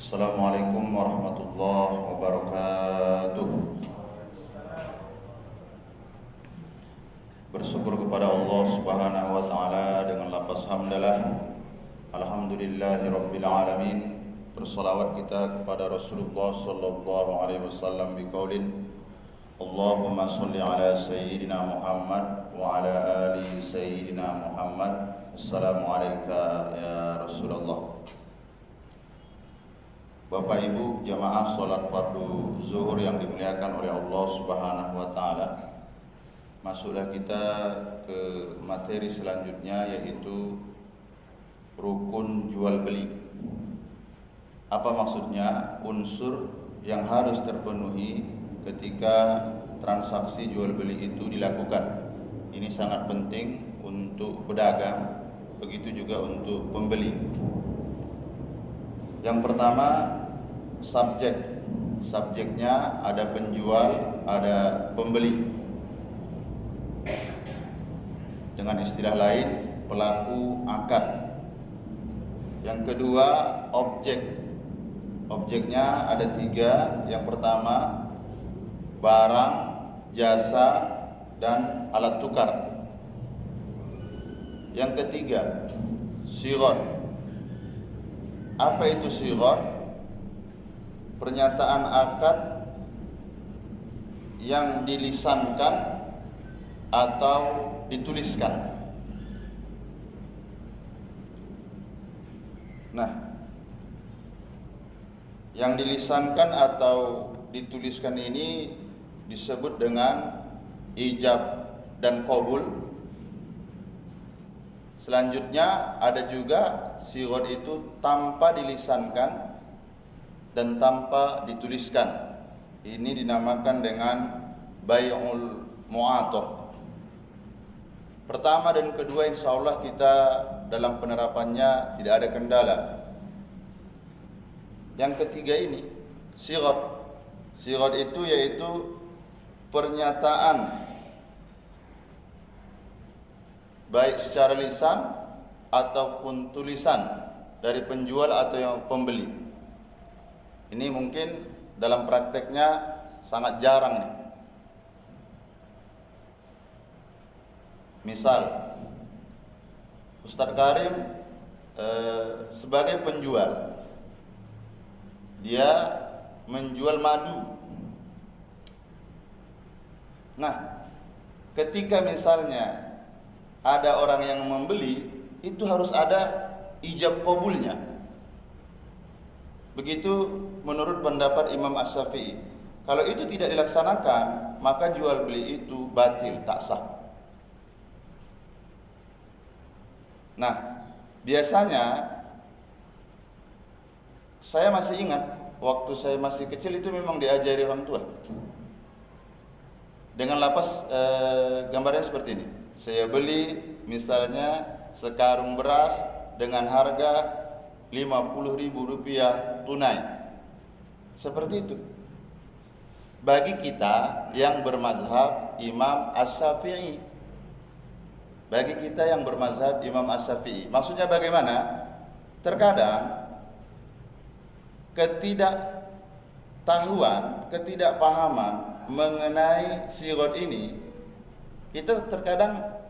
Assalamualaikum warahmatullahi wabarakatuh. Bersyukur kepada Allah Subhanahu wa taala dengan lafaz hamdalah. Alhamdulillahirabbil alamin. Bersalawat kita kepada Rasulullah sallallahu alaihi wasallam biqaulin Allahumma shalli ala sayyidina Muhammad wa ala ali sayyidina Muhammad. Assalamualaikum ya Rasulullah. Bapak Ibu jamaah salat fardu zuhur yang dimuliakan oleh Allah Subhanahu wa taala. Masuklah kita ke materi selanjutnya, yaitu rukun jual beli. Apa maksudnya? Unsur yang harus terpenuhi ketika transaksi jual beli itu dilakukan. Ini sangat penting untuk pedagang, begitu juga untuk pembeli. Yang pertama, subjeknya ada penjual, ada pembeli. Dengan istilah lain, pelaku akad. Yang kedua, objeknya ada 3. Yang pertama, barang, jasa, dan alat tukar. Yang ketiga, sighar. Apa itu sighar? Pernyataan akad yang dilisankan atau dituliskan. Nah, yang dilisankan atau dituliskan ini disebut dengan ijab dan qabul. Selanjutnya ada juga sighar itu tanpa dilisankan dan tanpa dituliskan. Ini dinamakan dengan bai'ul mu'athah. Pertama dan kedua insya Allah kita dalam penerapannya tidak ada kendala. Yang ketiga ini sighar. Sighar itu yaitu pernyataan baik secara lisan ataupun tulisan dari penjual atau yang pembeli. Ini mungkin dalam prakteknya sangat jarang nih. Misal, Ustadz Karim sebagai penjual, dia menjual madu. Nah, ketika misalnya ada orang yang membeli, itu harus ada ijab qabulnya. Begitu menurut pendapat Imam Asy-Syafi'i. Kalau itu tidak dilaksanakan, maka jual beli itu batil, tak sah. Nah, biasanya saya masih ingat waktu saya masih kecil itu memang diajari orang tua. Dengan lapas gambarnya seperti ini. Saya beli misalnya sekarung beras dengan harga Rp50.000 tunai. Seperti itu. Bagi kita yang bermazhab Imam Asy-Syafi'i. Bagi kita yang bermazhab Imam Asy-Syafi'i. Maksudnya bagaimana? Terkadang ketidaktahuan, ketidakpahaman mengenai sighar ini, kita terkadang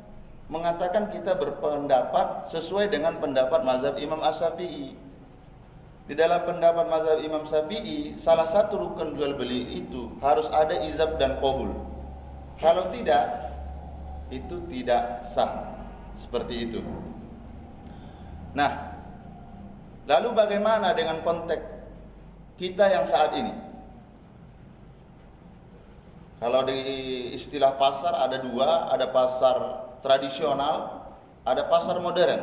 mengatakan kita berpendapat sesuai dengan pendapat mazhab Imam Asy-Syafi'i. Di dalam pendapat mazhab Imam Syafi'i, salah satu rukun jual beli itu harus ada ijab dan qabul. Kalau tidak, itu tidak sah. Seperti itu. Nah, lalu bagaimana dengan konteks kita yang saat ini? Kalau di istilah pasar ada 2, ada pasar tradisional, ada pasar modern.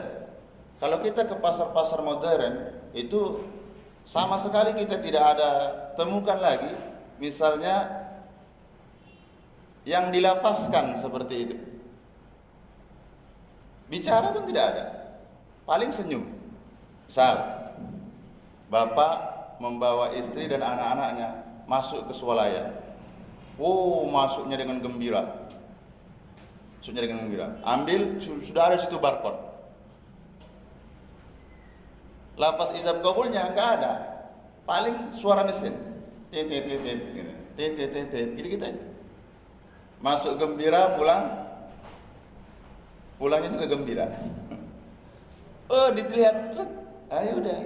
Kalau kita ke pasar-pasar modern, itu sama sekali kita tidak ada temukan lagi misalnya yang dilafazkan seperti itu. Bicara pun tidak ada, paling senyum. Misal, bapak membawa istri dan anak-anaknya masuk ke swalayan. Masuknya dengan gembira. Ambil, sudah ada situ barcode. Lafaz ijab qabulnya enggak ada. paling suara mesin. Tit tit tit tit gitu. Tit tit tit tit gitu aja. Masuk gembira, pulangnya juga gembira. Oh, dilihat, ayo udah.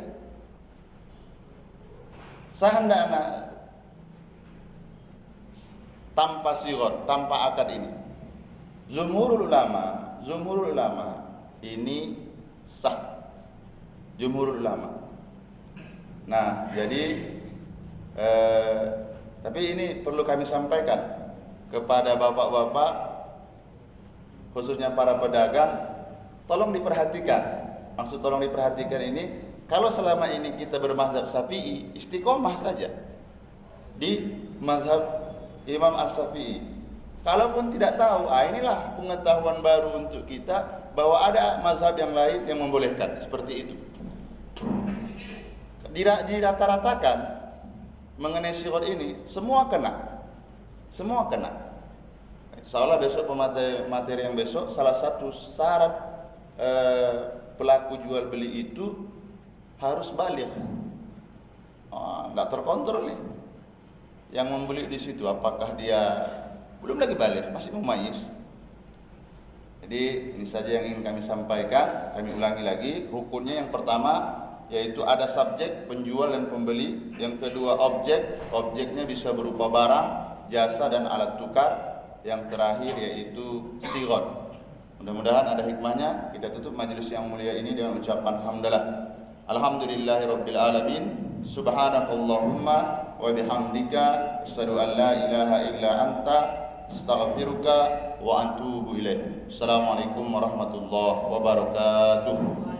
Seandainya tanpa sigot, tanpa akad ini, jumhurul ulama ini sah. Jumhurul ulama. Nah, jadi tapi ini perlu kami sampaikan kepada bapak-bapak, khususnya para pedagang, tolong diperhatikan. Maksud tolong diperhatikan ini, kalau selama ini kita bermazhab Syafi'i, istiqomah saja di mazhab Imam As-Syafi'i. Kalaupun tidak tahu, inilah pengetahuan baru untuk kita bahwa ada mazhab yang lain yang membolehkan seperti itu. Dirata-ratakan mengenai syighar ini, semua kena. Insyaallah besok materi yang besok, salah satu syarat pelaku jual beli itu harus baligh. Nggak terkontrol nih. Yang membeli di situ apakah dia belum lagi baligh, masih mumayyiz. Jadi ini saja yang ingin kami sampaikan. Kami ulangi lagi, rukunnya yang pertama yaitu ada subjek, penjual dan pembeli. Yang kedua objeknya bisa berupa barang, jasa dan alat tukar. Yang terakhir yaitu sighar. Mudah-mudahan ada hikmahnya. Kita tutup majelis yang mulia ini dengan ucapan hamdalah. Alhamdulillahirabbil alamin. Subhanakallahumma wa bihamdika asyhadu an la ilaha illa anta astaghfiruka wa atubu ilaik. Assalamualaikum warahmatullahi wabarakatuh.